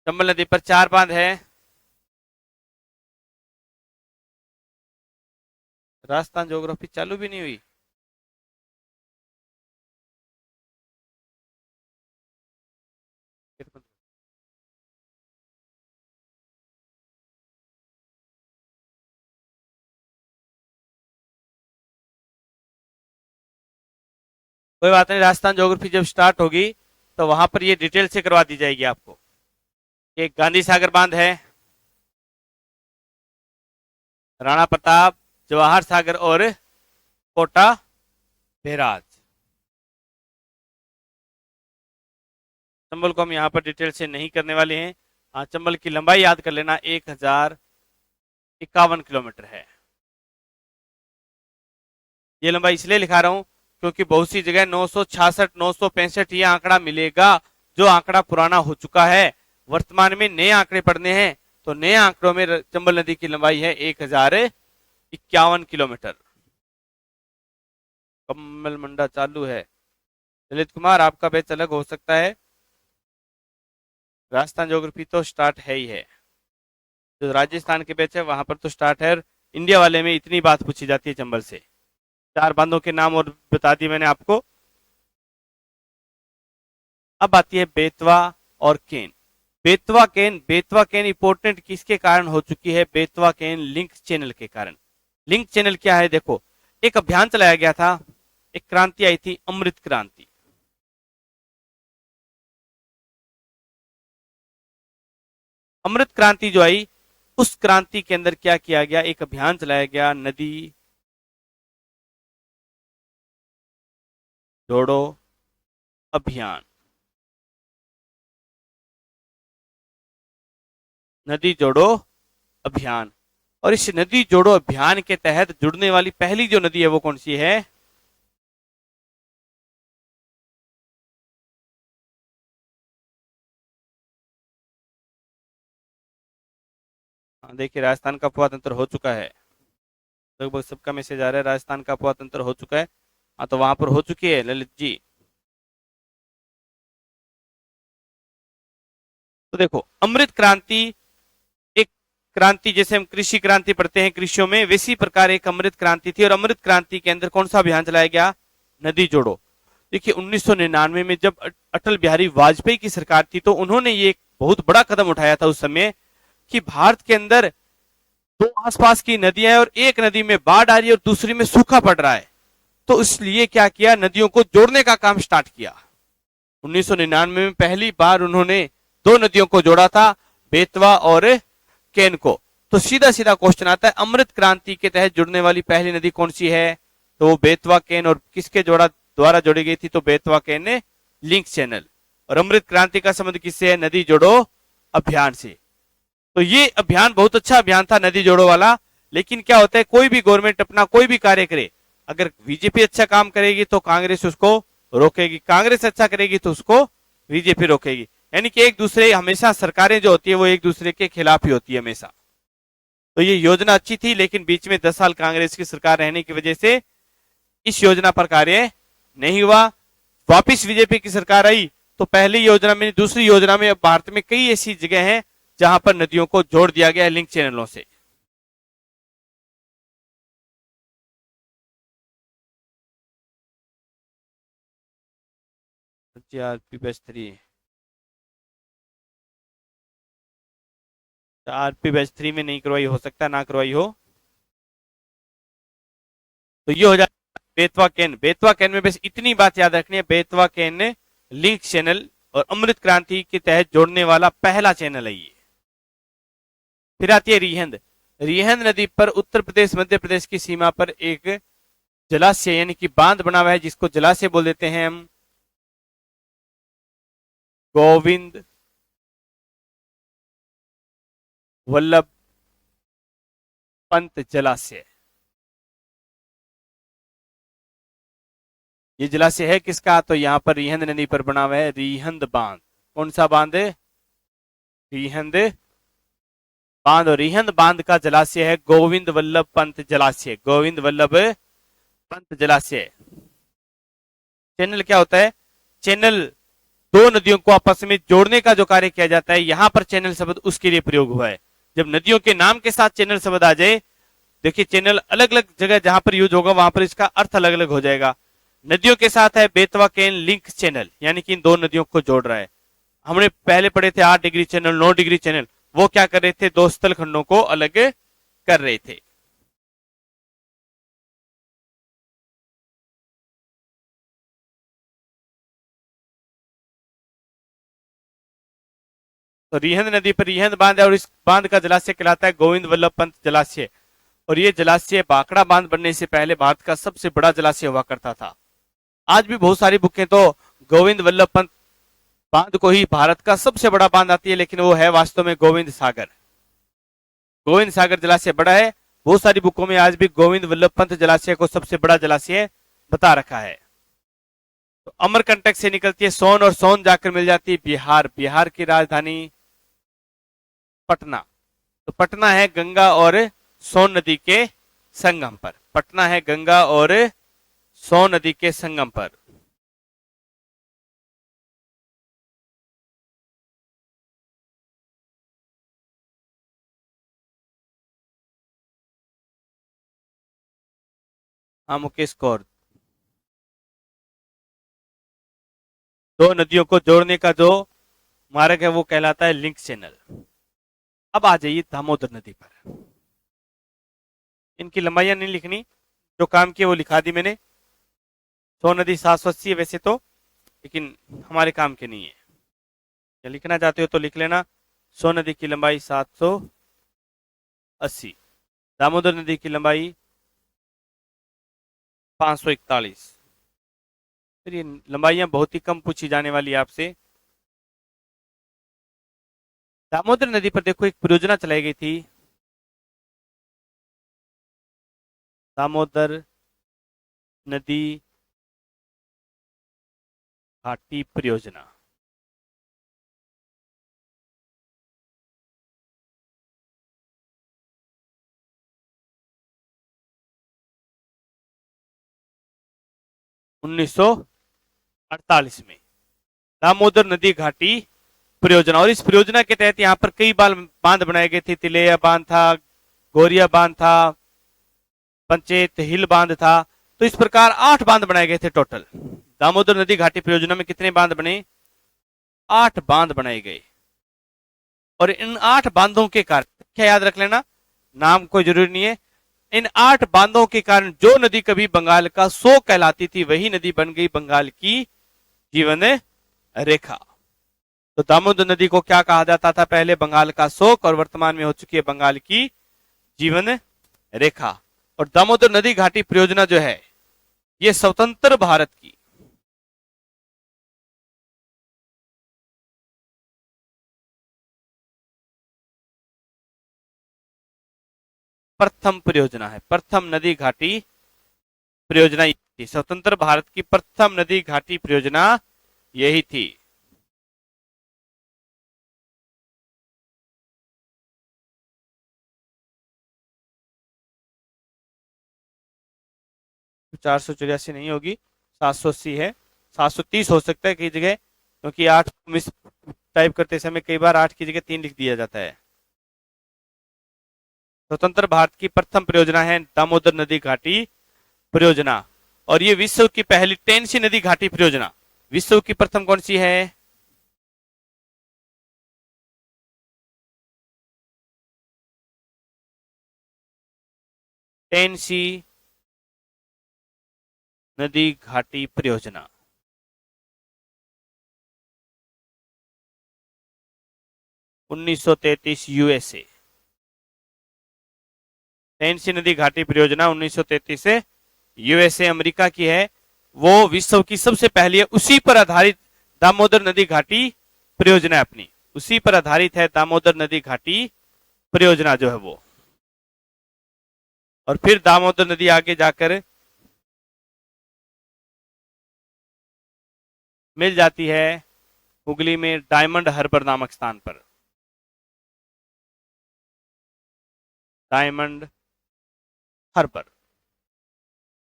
चंबल नदी पर 4 बांध है। राजस्थान ज्योग्राफी चालू भी नहीं हुई। कोई बात नहीं, राजस्थान ज्योग्राफी जब स्टार्ट होगी तो वहां पर ये डिटेल से करवा दी जाएगी आपको। एक गांधी सागर बांध है, राणा प्रताप, जवाहर सागर और कोटा बैराज। चंबल को हम यहाँ पर डिटेल से नहीं करने वाले हैं। हाँ, चंबल की लंबाई याद कर लेना, 1051 किलोमीटर है। ये लंबाई इसलिए लिखा रहा हूं क्योंकि बहुत सी जगह 966, 965 ये आंकड़ा मिलेगा, जो आंकड़ा पुराना हो चुका है। वर्तमान में नए आंकड़े पढ़ने हैं, तो नए आंकड़ों में चंबल नदी की लंबाई है 1051 किलोमीटर। कमल मंडा चालू है। ललित कुमार, आपका बैच अलग हो सकता है। राजस्थान ज्योग्राफी तो स्टार्ट है ही है, जो राजस्थान के बैच है वहां पर तो स्टार्ट है। और इंडिया वाले में इतनी बात पूछी जाती है चंबल से। 4 बांधों के नाम और बता दिए मैंने आपको। अब आती है बेतवा और केन। बेतवा केन इंपोर्टेंट किसके कारण हो चुकी है? बेतवा केन लिंक चैनल के कारण। लिंक चैनल क्या है? देखो, एक अभियान चलाया गया था, एक क्रांति आई थी, अमृत क्रांति। अमृत क्रांति जो आई, उस क्रांति के अंदर क्या किया गया? एक अभियान चलाया गया, नदी जोड़ो अभियान। नदी जोड़ो अभियान। और इस नदी जोड़ो अभियान के तहत जुड़ने वाली पहली जो नदी है वो कौन सी है? हाँ, देखिए राजस्थान का अफवाह तंत्र हो चुका है। लगभग सबका मैसेज आ रहा है राजस्थान का अफवाह तंत्र हो चुका है। हाँ, तो वहां पर हो चुकी है ललित जी। तो देखो, अमृत क्रांति एक क्रांति, जैसे हम कृषि क्रांति पढ़ते हैं कृषियों में, वैसी प्रकार एक अमृत क्रांति थी। और अमृत क्रांति के अंदर कौन सा अभियान चलाया गया? नदी जोड़ो। देखिए 1999 में जब अटल बिहारी वाजपेयी की सरकार थी, तो उन्होंने ये एक बहुत बड़ा कदम उठाया था उस समय, कि भारत के अंदर 2 आसपास की नदियां हैं और एक नदी में बाढ़ आ रही है और दूसरी में सूखा पड़ रहा है। तो इसलिए क्या किया? नदियों को जोड़ने का काम स्टार्ट किया। 1999 में पहली बार उन्होंने 2 नदियों को जोड़ा था, बेतवा और केन को। तो सीधा सीधा क्वेश्चन आता है, अमृत क्रांति के तहत जुड़ने वाली पहली नदी कौन सी है? तो वो बेतवा केन। और किसके द्वारा जोड़ी गई थी? तो बेतवा केन ने लिंक चैनल। और अमृत क्रांति का संबंध किससे है? नदी जोड़ो अभियान से। तो ये अभियान बहुत अच्छा अभियान था, नदी जोड़ो वाला। लेकिन क्या होता है, कोई भी गवर्नमेंट अपना कोई भी कार्य करे, अगर बीजेपी अच्छा काम करेगी तो कांग्रेस उसको रोकेगी, कांग्रेस अच्छा करेगी तो उसको बीजेपी रोकेगी। यानी कि एक दूसरे, हमेशा सरकारें जो होती है वो एक दूसरे के खिलाफ ही होती है हमेशा। तो ये योजना अच्छी थी, लेकिन बीच में 10 साल कांग्रेस की सरकार रहने की वजह से इस योजना पर कार्य नहीं हुआ। वापिस बीजेपी की सरकार आई, तो पहली योजना में, दूसरी योजना में, भारत में कई ऐसी जगह हैं जहां पर नदियों को जोड़ दिया गया है लिंक चैनलों से। आरपी बैच 3, आरपी बैच 3 में नहीं करवाई, हो सकता है ना करवाई हो। तो ये हो जाए बेतवा केन। बेतवा केन में बस इतनी बात याद रखनी है, बेतवा केन ने लिंक चैनल और अमृत क्रांति के तहत जोड़ने वाला पहला चैनल है ये। फिर आती है रिहंद। रिहंद नदी पर उत्तर प्रदेश मध्य प्रदेश की सीमा पर एक जलाशय यानी कि बांध बना हुआ है, जिसको जलाशय बोल देते हैं हम, गोविंद वल्लभ पंत जलाशय। ये जलाशय है किसका? तो यहां पर रिहंद नदी पर बना हुआ है रिहंद बांध। कौन सा बांध है? रिहंद बांध। और रिहंद बांध का जलाशय है गोविंद वल्लभ पंत जलाशय। गोविंद वल्लभ पंत जलाशय। चैनल क्या होता है? चैनल 2 नदियों को आपस में जोड़ने का जो कार्य किया जाता है, यहां पर चैनल शब्द उसके लिए प्रयोग हुआ है। जब नदियों के नाम के साथ चैनल शब्द आ जाए, देखिए चैनल अलग अलग जगह जहां पर यूज होगा वहां पर इसका अर्थ अलग अलग हो जाएगा। नदियों के साथ है बेतवा केन लिंक चैनल, यानी कि इन 2 नदियों को जोड़ रहा है। हमने पहले पढ़े थे 8 डिग्री चैनल, 9 डिग्री चैनल। वो क्या कर रहे थे? 2 स्थल खंडों को अलग कर रहे थे। तो रिहंद नदी पर रिहंद बांध है और इस बांध का जलाशय कहलाता है गोविंद वल्लभ पंत जलाशय। और ये जलाशय भाखड़ा बांध बनने से पहले भारत का सबसे बड़ा जलाशय हुआ करता था। आज भी बहुत सारी बुकें तो गोविंद वल्लभ पंत बांध को ही भारत का सबसे बड़ा बांध आती है, लेकिन वो है वास्तव में गोविंद सागर। गोविंद सागर जलाशय बड़ा है। बहुत सारी बुकों में आज भी गोविंद वल्लभ पंत जलाशय को सबसे बड़ा जलाशय बता रखा है। तो अमरकंटक से निकलती है सोन, और सोन जाकर मिल जाती है बिहार। बिहार की राजधानी पटना। तो पटना है गंगा और सोन नदी के संगम पर। पटना है गंगा और सोन नदी के संगम पर। हाँ मुकेश कौर। दो नदियों को जोड़ने का जो मार्ग है वो कहलाता है लिंक चैनल। अब आ जाइए दामोदर नदी पर। इनकी लंबाइयां नहीं लिखनी, जो काम किया वो लिखा दी मैंने। 100 नदी 780 है वैसे तो, लेकिन हमारे काम के नहीं है। या लिखना चाहते हो तो लिख लेना। 100 नदी की लंबाई 780, दामोदर नदी की लंबाई 541। फिर ये लंबाइयां बहुत ही कम पूछी जाने वाली है आपसे। दामोदर नदी पर देखो एक परियोजना चलाई गई थी, दामोदर नदी घाटी परियोजना। उन्नीस सौ 48 में दामोदर नदी घाटी परियोजना। और इस परियोजना के तहत यहाँ पर कई बार बांध बनाए गए थे। तिलैया बांध था, गोरिया बांध था, पंचेत हिल बांध था। तो इस प्रकार 8 बांध बनाए गए थे टोटल। दामोदर नदी घाटी परियोजना में कितने बांध बने? 8 बांध बनाए गए। और इन 8 बांधों के कारण, क्या याद रख लेना, नाम कोई जरूरी नहीं है, इन 8 बांधों के कारण जो नदी कभी बंगाल का सो कहलाती थी वही नदी बन गई बंगाल की जीवन रेखा। तो दामोदर नदी को क्या कहा जाता था पहले? बंगाल का शोक, और वर्तमान में हो चुकी है बंगाल की जीवन रेखा। और दामोदर नदी घाटी परियोजना जो है ये स्वतंत्र भारत की प्रथम परियोजना है। प्रथम नदी घाटी परियोजना यही थी। स्वतंत्र भारत की प्रथम नदी घाटी परियोजना यही थी। 484 नहीं होगी, 780 है। 730 हो सकता है कई जगह, क्योंकि 8 मिस टाइप करते समय कई बार 8 की जगह 3 लिख दिया जाता है। स्वतंत्र भारत की प्रथम परियोजना है दामोदर नदी घाटी परियोजना। और ये विश्व की पहली टेंसी नदी घाटी परियोजना। विश्व की प्रथम कौन सी है? टेंसी नदी घाटी परियोजना। (1933) यूएसए। टेंसी नदी घाटी परियोजना 1933 से यूएसए अमेरिका की है। वो विश्व की सबसे पहली है। उसी पर आधारित दामोदर नदी घाटी परियोजना है अपनी। उसी पर आधारित है दामोदर नदी घाटी परियोजना जो है वो। और फिर दामोदर नदी आगे जाकर मिल जाती है हुगली में डायमंड हार्बर नामक स्थान पर। डायमंड हार्बर,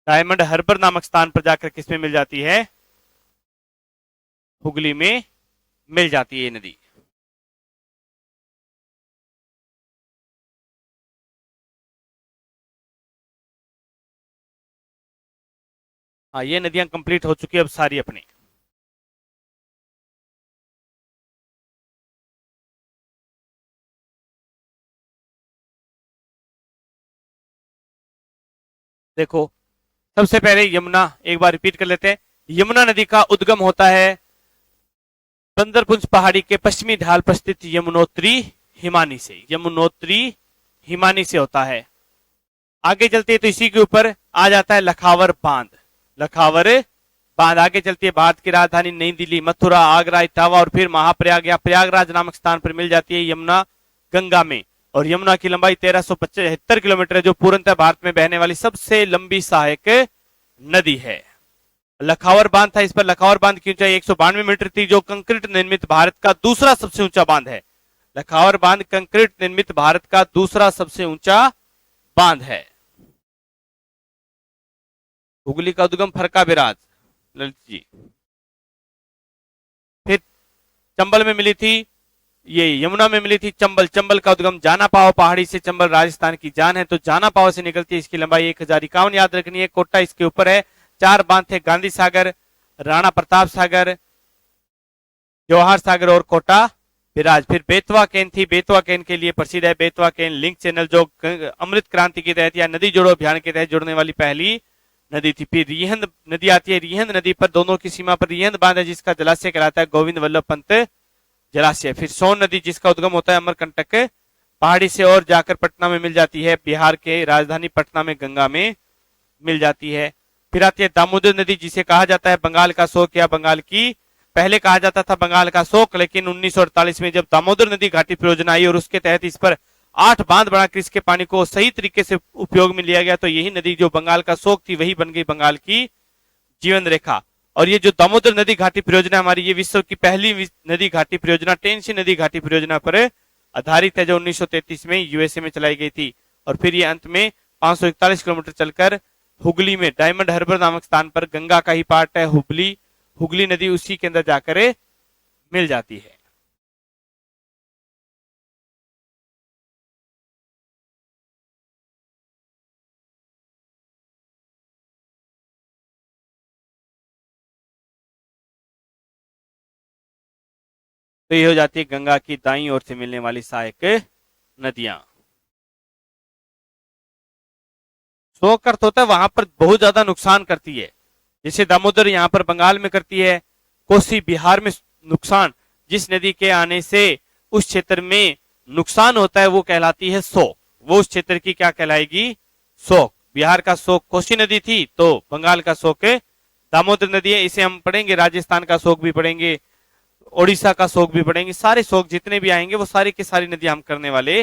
डायमंड हार्बर नामक स्थान पर जाकर किसमें मिल जाती है? हुगली में मिल जाती है ये नदी। हाँ, ये नदियां कंप्लीट हो चुकी है अब सारी अपनी। देखो, सबसे पहले यमुना एक बार रिपीट कर लेते हैं। यमुना नदी का उद्गम होता है बंदरपुंज पहाड़ी के पश्चिमी ढाल पर स्थित यमुनोत्री हिमानी से। यमुनोत्री हिमानी से होता है। आगे चलते हैं तो इसी के ऊपर आ जाता है लखावर बांध। लखावर बांध आगे चलती है भारत की राजधानी नई दिल्ली, मथुरा, आगरा, इटावा और फिर महाप्रयाग या प्रयागराज नामक स्थान पर मिल जाती है यमुना गंगा में। और यमुना की लंबाई 1375 किलोमीटर है, जो पूर्णतः भारत में बहने वाली सबसे लंबी सहायक नदी है। लखावर बांध था, इस पर लखावर बांध की ऊंचाई 192 मीटर थी, जो कंक्रीट निर्मित भारत का दूसरा सबसे ऊंचा बांध है। लखावर बांध कंक्रीट निर्मित भारत का दूसरा सबसे ऊंचा बांध है। हुगली का उद्गम फरका बिराज, ललित जी। फिर चंबल में मिली थी ये यमुना में मिली थी चंबल। चंबल का उद्गम जाना पाव पहाड़ी से, चंबल राजस्थान की जान है, तो जाना पाव से निकलती है। इसकी लंबाई 1051 याद रखनी है। कोटा इसके ऊपर है। 4 बांध थे, गांधी सागर, राणा प्रताप सागर, जवाहर सागर और कोटा बिराज। फिर बेतवा केन थी, बेतवा केन के लिए प्रसिद्ध है। बेतवा केन लिंक चैनल जो अमृत क्रांति के तहत या नदी जोड़ो अभियान के तहत जुड़ने वाली पहली नदी थी। फिर रिहंद नदी आती है। रिहंद नदी पर दोनों की सीमा पर रिहंद बांध है, जिसका जलाशय कहलाता है गोविंद वल्लभ पंत जलाशय। फिर सोन नदी जिसका उद्गम होता है अमरकंटक पहाड़ी से और जाकर पटना में मिल जाती है। बिहार के राजधानी पटना में गंगा में मिल जाती है। फिर आती है दामोदर नदी, जिसे कहा जाता है बंगाल का शोक या बंगाल की, पहले कहा जाता था बंगाल का शोक, लेकिन 1948 में जब दामोदर नदी घाटी परियोजना आई और उसके तहत इस पर 8 बांध बनाकर इसके पानी को सही तरीके से उपयोग में लिया गया, तो यही नदी जो बंगाल का शोक थी वही बन गई बंगाल की जीवन रेखा। और ये जो दामोदर नदी घाटी परियोजना हमारी, ये विश्व की पहली नदी घाटी परियोजना, टेंसी नदी घाटी परियोजना पर आधारित है, जो 1933 में यूएसए में चलाई गई थी। और फिर ये अंत में 541 किलोमीटर चलकर हुगली में डायमंड हार्बर नामक स्थान पर, गंगा का ही पार्ट है हुगली नदी, उसी के अंदर जाकर मिल जाती है। तो ये हो जाती है गंगा की दाईं ओर से मिलने वाली सहायक नदियां। शोक अर्थ होता है वहां पर बहुत ज्यादा नुकसान करती है, जैसे दामोदर यहाँ पर बंगाल में करती है, कोसी बिहार में नुकसान, जिस नदी के आने से उस क्षेत्र में नुकसान होता है वो कहलाती है शोक। वो उस क्षेत्र की क्या कहलाएगी? शोक। बिहार का शोक कोसी नदी थी, तो बंगाल का शोक दामोदर नदी है। इसे हम पढ़ेंगे, राजस्थान का शोक भी पढ़ेंगे, ओडिशा का शोक भी पढ़ेंगे। सारे शोक जितने भी आएंगे वो सारी की सारी नदी हम करने वाले